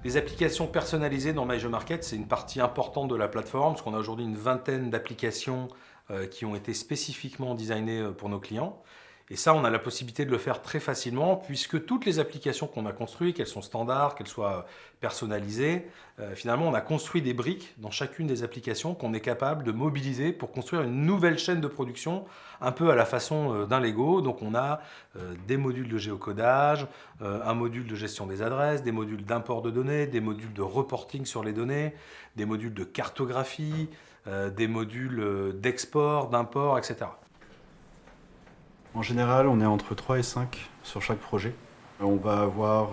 Les applications personnalisées dans MyJeuxMarket, c'est une partie importante de la plateforme, parce qu'on a aujourd'hui une vingtaine d'applications qui ont été spécifiquement designées pour nos clients. Et ça, on a la possibilité de le faire très facilement, puisque toutes les applications qu'on a construites, qu'elles sont standards, qu'elles soient personnalisées, finalement, on a construit des briques dans chacune des applications qu'on est capable de mobiliser pour construire une nouvelle chaîne de production, un peu à la façon d'un Lego. Donc on a des modules de géocodage, un module de gestion des adresses, des modules d'import de données, des modules de reporting sur les données, des modules de cartographie, des modules d'export, d'import, etc. En général, on est entre 3 et 5 sur chaque projet. On va avoir,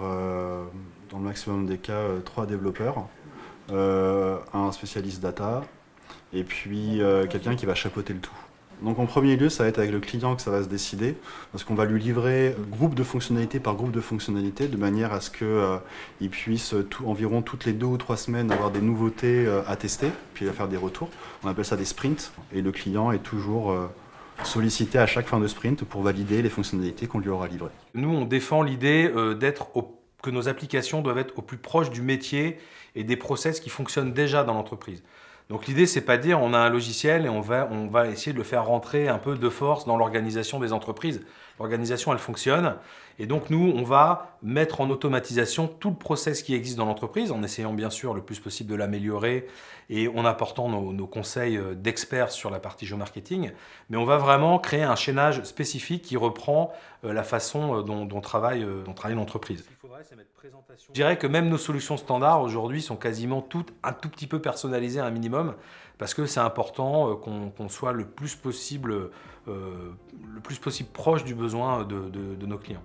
dans le maximum des cas, 3 développeurs, un spécialiste data, et puis quelqu'un qui va chapeauter le tout. Donc en premier lieu, ça va être avec le client que ça va se décider, parce qu'on va lui livrer groupe de fonctionnalités par groupe de fonctionnalités, de manière à ce qu'il puisse environ toutes les 2 ou 3 semaines avoir des nouveautés à tester, puis à faire des retours. On appelle ça des sprints, et le client est toujours sollicité à chaque fin de sprint pour valider les fonctionnalités qu'on lui aura livrées. Nous, on défend l'idée que nos applications doivent être au plus proche du métier et des process qui fonctionnent déjà dans l'entreprise. Donc l'idée, c'est pas de dire on a un logiciel et on va essayer de le faire rentrer un peu de force dans l'organisation des entreprises. L'organisation, elle fonctionne. Et donc nous, on va mettre en automatisation tout le process qui existe dans l'entreprise, en essayant bien sûr le plus possible de l'améliorer et en apportant nos conseils d'experts sur la partie géomarketing. Mais on va vraiment créer un chaînage spécifique qui reprend la façon dont travaille l'entreprise. Je dirais que même nos solutions standards aujourd'hui sont quasiment toutes un tout petit peu personnalisées à un minimum, parce que c'est important qu'on soit le plus possible proche du besoin de nos clients.